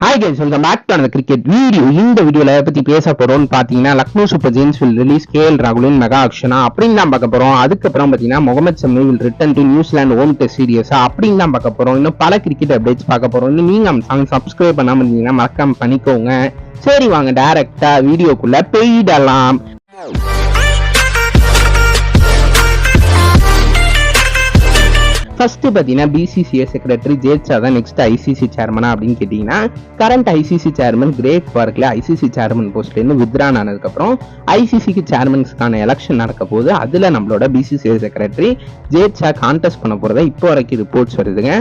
Hi guys, welcome back to another cricket video. இந்த வீடியோல பத்தி பேச போறோம்னு பாத்தீங்கன்னா Lucknow super giants will release KL ராகுலின் மெகா ஆக்ஷனா அப்படின்னு தான் பார்க்க போறோம். அதுக்கப்புறம் பாத்தீங்கன்னா Mohammed Shami will return to New Zealand home test சீரியஸா அப்படின்னு தான் பார்க்க போறோம். இன்னும் பல கிரிக்கெட் அப்டேட்ஸ் பார்க்க போறோம். இன்னும் நீங்க சப்ஸ்கிரைப் பண்ணாம இருந்தீங்கன்னா மறக்காம பண்ணிக்கோங்க. சரி வாங்க டைரக்டா வீடியோக்குள்ள போயிடலாம். ஃபர்ஸ்ட் பார்த்தீங்கன்னா பிசிசிஐ செக்ரட்டரி ஜேட்சா தான் நெக்ஸ்ட் ஐசிசி சேர்மனா அப்படின்னு கேட்டீங்கன்னா கரண்ட் ஐசிசி சேர்மன் கிரேக் பார்க்ல ஐசிசி சேர்மன் போஸ்ட்ல இருந்து வித்ரான் ஆனதுக்கப்புறம் ஐசிசிக்கு சேர்மன்ஸ்க்கான எலெக்ஷன் நடக்க போது அதுல நம்மளோட பிசிசிஐ செக்ரட்டரி ஜேட்சா கான்டெஸ்ட் பண்ண போறதா இப்போ வரைக்கும் ரிப்போர்ட்ஸ் வருதுங்க.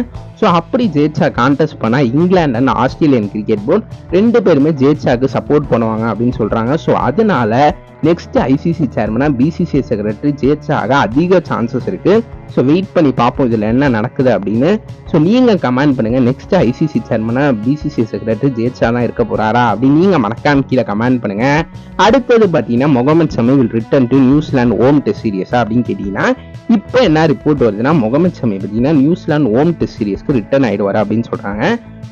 ஸோ அப்படி ஜேட்சா கான்டெஸ்ட் பண்ணா England and Australian cricket board ரெண்டு பேருமே ஜேட்சாக்கு சப்போர்ட் பண்ணுவாங்க அப்படின்னு சொல்றாங்க. ஸோ அதனால நெக்ஸ்ட் ஐசிசி சேர்மனா பிசிசிஐ செக்ரட்டரி ஜேட்சாக அதிக சான்சஸ் இருக்கு. ஸோ வெயிட் பண்ணி பார்ப்போம் இதுல என்ன நடக்குது அப்படின்னு. ஸோ நீங்க கமெண்ட் பண்ணுங்க, நெக்ஸ்ட் ஐசிசி சேர்மனா பிசிசிஐ செக்ரட்டரி ஜேட்சா தான் இருக்க போறாரா அப்படின்னு நீங்க மறக்காம கீழே கமெண்ட் பண்ணுங்க. அடுத்தது பாத்தீங்கன்னா Mohammed Shami will return to New Zealand home test சீரியஸா அப்படின்னு கேட்டீங்கன்னா இப்போ என்ன ரிப்போர்ட் வருதுன்னா முகமது ஷமி பாத்தீங்கன்னா நியூசிலாந்து ஹோம் டெஸ்ட் சீரியஸ்க்கு ரிட்டர்ன் ஆயிடுவாரு அப்படின்னு சொல்றாங்க.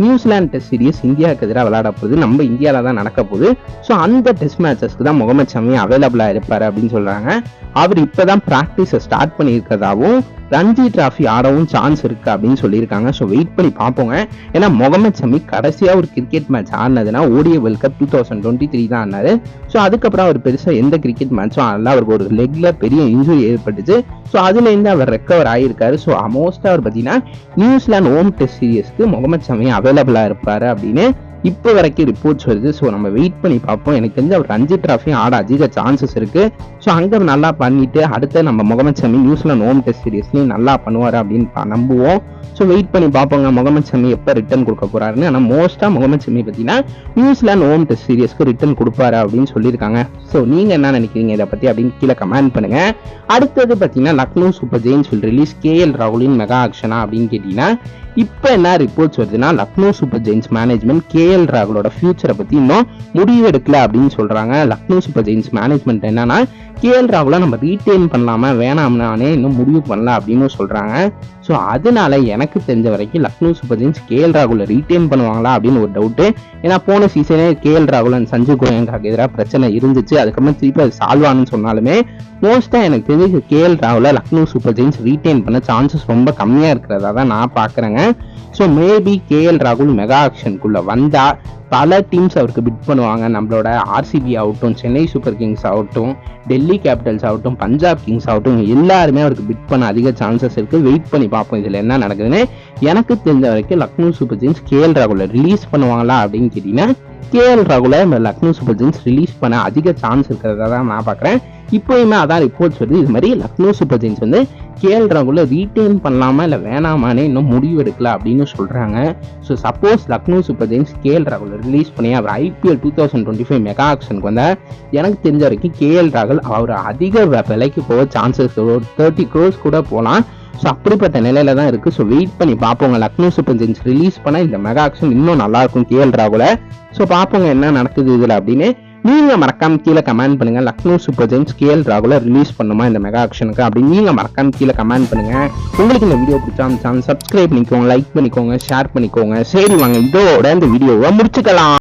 நியூசிலாந்து டெஸ்ட் சீரிஸ் இந்தியாவுக்கு எதிராக விளையாட போகுது, நம்ம இந்தியாவில தான் நடக்க போகுது. ஸோ அந்த டெஸ்ட் மேட்சஸ்க்கு தான் முகமது ஷமி அவைலபிளா இருப்பாரு அப்படின்னு சொல்றாங்க. அவர் இப்பதான் பிராக்டிஸை ஸ்டார்ட் பண்ணியிருக்கதாவும் ரஞ்சி டிராஃபி ஆடவும் சான்ஸ் இருக்கு அப்படின்னு சொல்லியிருக்காங்க. ஸோ வெயிட் பண்ணி பார்ப்போங்க. ஏன்னா முகமது ஷமி கடைசியா ஒரு கிரிக்கெட் மேட்ச் ஆடினதுன்னா ஓடிஐ வேர்ல்ட் கப் 2023 தான் ஆனாரு. ஸோ அதுக்கப்புறம் அவர் பெருசா எந்த கிரிக்கெட் மேட்சும் ஆடல. அவருக்கு ஒரு லெக்ல பெரிய இன்ஜுரி ஏற்பட்டுச்சு. ஸோ அதுல இருந்து அவர் ரெக்கவர் ஆயிருக்காரு. ஸோ மோஸ்டா அவர் பார்த்தீங்கன்னா நியூசிலாந்து ஹோம் டெஸ்ட் சீரியஸ்க்கு முகமது ஷமி அவைலபிளா இருப்பாரு அப்படின்னு இப்போ வரைக்கும் ரிப்போர்ட்ஸ் வருது. ஸோ நம்ம வெயிட் பண்ணி பார்ப்போம். எனக்கு தெரிஞ்ச அவர் ரஞ்சி டிராஃபி ஆட அதிக சான்சஸ் இருக்கு. ஸோ அங்கே நல்லா பண்ணிட்டு அடுத்து நம்ம Mohammed Shami New Zealand home test சீரியஸ்லையும் நல்லா பண்ணுவார் அப்படின்னு நம்புவோம். ஸோ வெயிட் பண்ணி பார்ப்போங்க முகமது ஷமி எப்போ ரிட்டர்ன் கொடுக்க போறாருன்னு. ஆனால் மோஸ்டா முகமது ஷமி பார்த்தீங்கன்னா நியூசிலாந்து ஹோம் டெஸ்ட் சீரியஸ்க்கு ரிட்டர்ன் கொடுப்பாரு அப்படின்னு சொல்லியிருக்காங்க. ஸோ நீங்க என்ன நினைக்கிறீங்க இதை பத்தி அப்படின்னு கீழே கமெண்ட் பண்ணுங்க. அடுத்தது பார்த்தீங்கன்னா Lucknow super giants will release KL ராகுலின் மெகா ஆக்ஷனா அப்படின்னு கேட்டீங்கன்னா இப்போ என்ன ரிப்போர்ட்ஸ் வருதுன்னா Lucknow super giants management KL ராகுலோட ஃபியூச்சரை பத்தி இன்னும் முடிவு எடுக்கல அப்படின்னு சொல்றாங்க. லக்னோ சூப்பர் ஜெயின்ஸ் மேனேஜ்மெண்ட் என்னன்னா KL ராகுலை நம்ம ரீட்டைன் பண்ணலாமா வேணாம்னானே இன்னும் முடிவு பண்ணல அப்படின்னு சொல்றாங்க. ஸோ அதனால எனக்கு தெரிஞ்ச வரைக்கும் லக்னோ சூப்பர் ஜெயின்ஸ் KL ராகுலை ரீட்டைன் பண்ணுவாங்களா அப்படின்னு ஒரு டவுட்டு. ஏன்னா போன சீசனே KL ராகுல் அண்ட் சஞ்சு கோயங்காக்கு எதிராக பிரச்சனை இருந்துச்சு. அதுக்கப்புறம் திருப்பி அது சால்வ் ஆனு சொன்னாலுமே மோஸ்டா எனக்கு தெரிஞ்ச KL ராகுலை லக்னோ சூப்பர் ஜெயின்ஸ் ரீட்டைன் பண்ண சான்சஸ் ரொம்ப கம்மியா இருக்கிறதா தான் நான் பாக்குறேங்க. ஸோ மேபி KL ராகுல் மெகா ஆக்ஷனுக்குள்ள வந்தா பல டீம்ஸ் அவருக்கு பிட் பண்ணுவாங்க. நம்மளோட ஆர்சிபி ஆகட்டும், சென்னை சூப்பர் கிங்ஸ் ஆகட்டும், டெல்லி கேபிட்டல்ஸ் ஆகட்டும், பஞ்சாப் கிங்ஸ் ஆகட்டும், எல்லாருமே அவருக்கு பிட் பண்ண அதிக சான்சஸ் இருக்கு. வெயிட் பண்ணி பார்ப்போம் இதுல என்ன நடக்குதுன்னு. எனக்கு தெரிஞ்ச வரைக்கும் லக்னோ சூப்பர் ஜெயின்ஸ் KL ராகுலை ரிலீஸ் பண்ணுவாங்களா அப்படின்னு கேட்டீங்கன்னா KL ராகுலை லக்னோ சூப்பர் ஜெயின்ஸ் ரிலீஸ் பண்ண அதிக சான்ஸ் இருக்கிறதா தான் நான் பாக்குறேன். இப்போயுமே அதான் ரிப்போர்ட்ஸ் வருது. இது மாதிரி லக்னோ சூப்பர் ஜெயின்ஸ் வந்து KL ராகுலை ரீட்டைன் பண்ணலாமா இல்லை வேணாமானே இன்னும் முடிவு எடுக்கல அப்படின்னு சொல்றாங்க. So suppose Lucknow super giants KL ராகுலை ரிலீஸ் பண்ணி அவர் IPL 2025 மெகா ஆக்ஷனுக்கு வந்தா எனக்கு தெரிஞ்ச வரைக்கும் KL ராகுல் அவர் அதிக விலைக்கு போக சான்சஸ் ஒரு 30 crores கூட போகலாம். ஸோ அப்படிப்பட்ட நிலையில தான் இருக்கு. ஸோ வெயிட் பண்ணி பார்ப்போங்க. லக்னோ சூப்பர் ஜெயின்ஸ் ரிலீஸ் பண்ண இந்த மெகா ஆக்ஷன் இன்னும் நல்லா இருக்கும் KL ராகுலை. ஸோ பார்ப்போங்க என்ன நடக்குது இதுல அப்படின்னு. நீங்க மறக்காம கீழே கமெண்ட் பண்ணுங்க, லக்னோ சூப்பர் ஜெயின்ஸ் KL ராகுலை ரிலீஸ் பண்ணுமா இந்த மெகா ஆக்ஷனுக்கு அப்படின்னு நீங்க மறக்காம கீழே கமெண்ட் பண்ணுங்க. உங்களுக்கு இந்த வீடியோ பிடிச்சா சேனல் சப்ஸ்கிரைப் பண்ணிக்கோங்க, லைக் பண்ணிக்கோங்க, ஷேர் பண்ணிக்கோங்க. சரி வாங்க இதோட இந்த வீடியோவை முடிச்சுக்கலாம்.